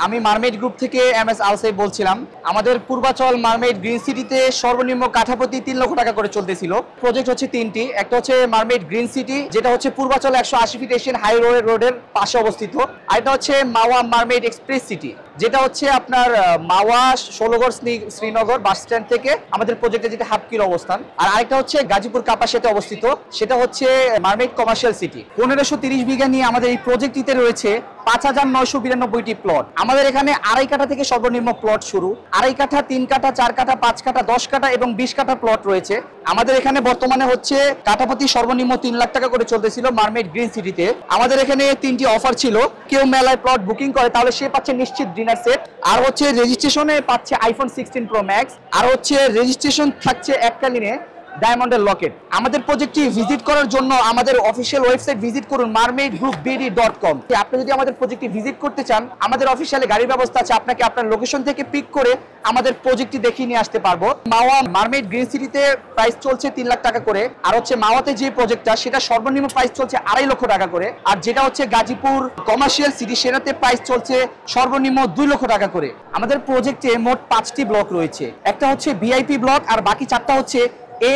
আমি mermaid group থেকে MS আলসাই বলছিলাম। আমাদের পূর্বাচল মারমেড গ্রিন সিটিতে সর্বনিম্ন কাঠাপ্রতি 3 লক্ষ টাকা করে চলতেছিল। প্রজেক্ট হচ্ছে 3টি। একটা হচ্ছে মারমেড গ্রিন সিটি, যেটা হচ্ছে পূর্বাচল 180 ফিট এশিয়ান হাই রোডের পাশে অবস্থিত। আর এটা হচ্ছে মাওয়া মারমেড এক্সপ্রেস সিটি, যেটা হচ্ছে আপনার মাওয়া ষোলগড় শ্রীনগর বাস স্ট্যান্ড থেকে আমাদের প্রজেক্টে যেটা হাফ কিলো অবস্থান। আর আরেকটা হচ্ছে গাজীপুর কাপাসিয়াতে অবস্থিত, সেটা হচ্ছে মারমেড কমার্শিয়াল সিটি। 1530 বিঘা নিয়ে আমাদের এই প্রজেক্টটিতে রয়েছে 5992টি প্লট। আমাদের এখানে 2.5 কাঠা থেকে সর্বনিম্ন প্লট শুরু। 2.5 কাঠা, 3 কাঠা, 4 কাঠা, 5 কাঠা, 10 কাঠা এবং 20 কাঠা প্লট রয়েছে। আমাদের এখানে বর্তমানে হচ্ছে কাঠাপ্রতি সর্বনিম্ন 3 লাখ টাকা করে চলতেছিল মারমেড গ্রিন সিটিতে। আমাদের এখানে 3টি অফার ছিল। কেউ মেলায় প্লট বুকিং করে তাহলে সে পাচ্ছে নিশ্চিত ডিনার সেট, আর হচ্ছে রেজিস্ট্রেশনে পাচ্ছে আইফোন 16 প্রো ম্যাক্স, আর হচ্ছে রেজিস্ট্রেশন থাকছে এককালীনে ডায়মন্ডের লকেট। আমাদের প্রজেক্টটি ভিজিট করার জন্য আমাদের অফিসিয়াল ওয়েবসাইট ভিজিট করুন marmedgroupbd.com। আপনি যদি আমাদের প্রজেক্টটি ভিজিট করতে চান, আমাদের অফিসিয়ালি গাড়ির ব্যবস্থা আছে, আপনাকে আপনার লোকেশন থেকে পিক করে আমাদের প্রজেক্টটি দেখিয়ে নিয়ে আসতে পারবো। মাওয়া মারমেড গ্রিন সিটিতে প্রাইস চলছে 3 লাখ টাকা করে, আর হচ্ছে মাওয়াতে যে প্রজেক্টটা সেটা সর্বনিম্ন প্রাইস চলছে 2.5 লক্ষ টাকা করে, আর যেটা হচ্ছে গাজীপুর কমার্শিয়াল সিটি সেটাতে প্রাইস চলছে সর্বনিম্ন 2 লক্ষ টাকা করে। আমাদের প্রজেক্টে মোট 5টি ব্লক রয়েছে। একটা হচ্ছে ভিআইপি ব্লক, আর বাকি 4টা হচ্ছে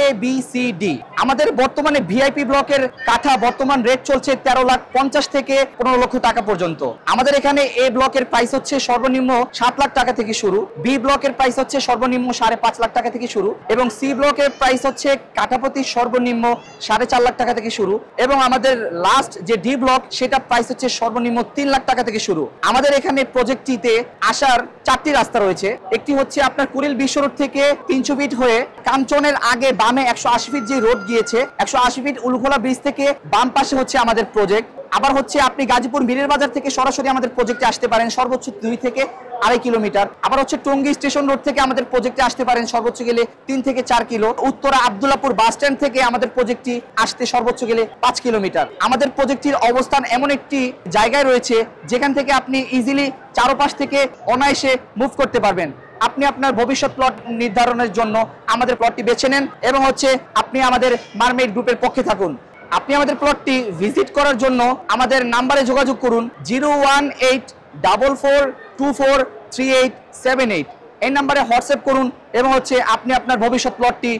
ABCD। আমাদের বর্তমানে ভিআইপি ব্লকের কাঠা বর্তমান রেট চলছে 13,50,000 থেকে 15 লক্ষ টাকা পর্যন্ত। আমাদের এখানে এ ব্লকের প্রাইস হচ্ছে সর্বনিম্ন 7 লাখ টাকা থেকে শুরু, বি ব্লকের প্রাইস হচ্ছে সর্বনিম্ন 5.5 লাখ টাকা থেকে শুরু, এবং সি ব্লকের প্রাইস হচ্ছে কাঠাপ্রতি সর্বনিম্ন 4.5 লাখ টাকা থেকে শুরু, এবং আমাদের লাস্ট যে ডি ব্লক সেটা প্রাইস হচ্ছে সর্বনিম্ন 3 লাখ টাকা থেকে শুরু। আমাদের এখানে প্রজেক্টটিতে আসার 4টি রাস্তা রয়েছে। একটি হচ্ছে আপনার কুড়িল বিশ্ব রোড থেকে 300 ফিট হয়ে কাঞ্চনের আগে বামে 180 ফিট যে রোড গিয়েছে, 180 ফিট উলুখোলা ব্রিজ থেকে বাম পাশে হচ্ছে আমাদের প্রজেক্ট। আবার হচ্ছে আপনি গাজীপুর মিরের বাজার থেকে সরাসরি আমাদের প্রজেক্টে আসতে পারেন সর্বোচ্চ 2 থেকে 2.5 কিলোমিটার। আবার হচ্ছে টঙ্গী স্টেশন রোড থেকে আমাদের প্রজেক্টে আসতে পারেন সর্বোচ্চ গেলে 3 থেকে 4 kilo. Uttara Abdullahpur bus stand থেকে আমাদের প্রজেক্টটি আসতে সর্বোচ্চ গেলে 5 কিলোমিটার। আমাদের প্রজেক্টটির অবস্থান এমন একটি জায়গায় রয়েছে যেখান থেকে আপনি ইজিলি চারপাশ থেকে অনায়াসে মুভ করতে পারবেন। আপনি আপনার ভবিষ্যৎ প্লট নির্ধারণের জন্য আমাদের প্লটটি বেছে নেন এবং হচ্ছে আপনি আমাদের মারমেড গ্রুপের পক্ষে থাকুন। আপনি আমাদের প্লটটি ভিজিট করার জন্য আমাদের নাম্বারে যোগাযোগ করুন 01844243878। এই নাম্বারে হোয়াটসঅ্যাপ করুন এবং হচ্ছে আপনি আপনার ভবিষ্যৎ প্লটটি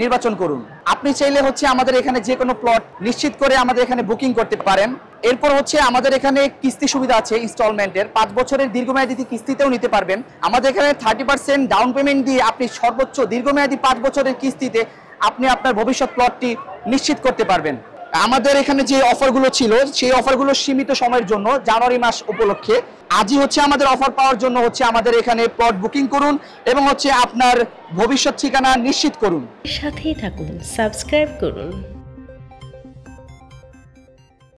নির্বাচন করুন। আপনি চাইলে হচ্ছে আমাদের এখানে যে কোনো প্লট নিশ্চিত করে আমাদের এখানে বুকিং করতে পারেন। এরপর হচ্ছে আমাদের এখানে কিস্তি সুবিধা আছে ইনস্টলমেন্টের, 5 বছরের দীর্ঘমেয়াদী কিস্তিতেও নিতে পারবেন। আমাদের এখানে 30% ডাউন পেমেন্ট দিয়ে আপনি সর্বোচ্চ দীর্ঘমেয়াদী 5 বছরের কিস্তিতে আপনি আপনার ভবিষ্যৎ প্লটটি নিশ্চিত করতে পারবেন। আমাদের এখানে যে অফারগুলো ছিল সেই অফারগুলো সীমিত সময়ের জন্য, জানুয়ারি মাস উপলক্ষে। আজই হচ্ছে আমাদের অফার পাওয়ার জন্য হচ্ছে আমাদের এখানে প্লট বুকিং করুন এবং হচ্ছে আপনার ভবিষ্যৎ ঠিকানা নিশ্চিত করুন। সাথেই থাকুন, সাবস্ক্রাইব করুন।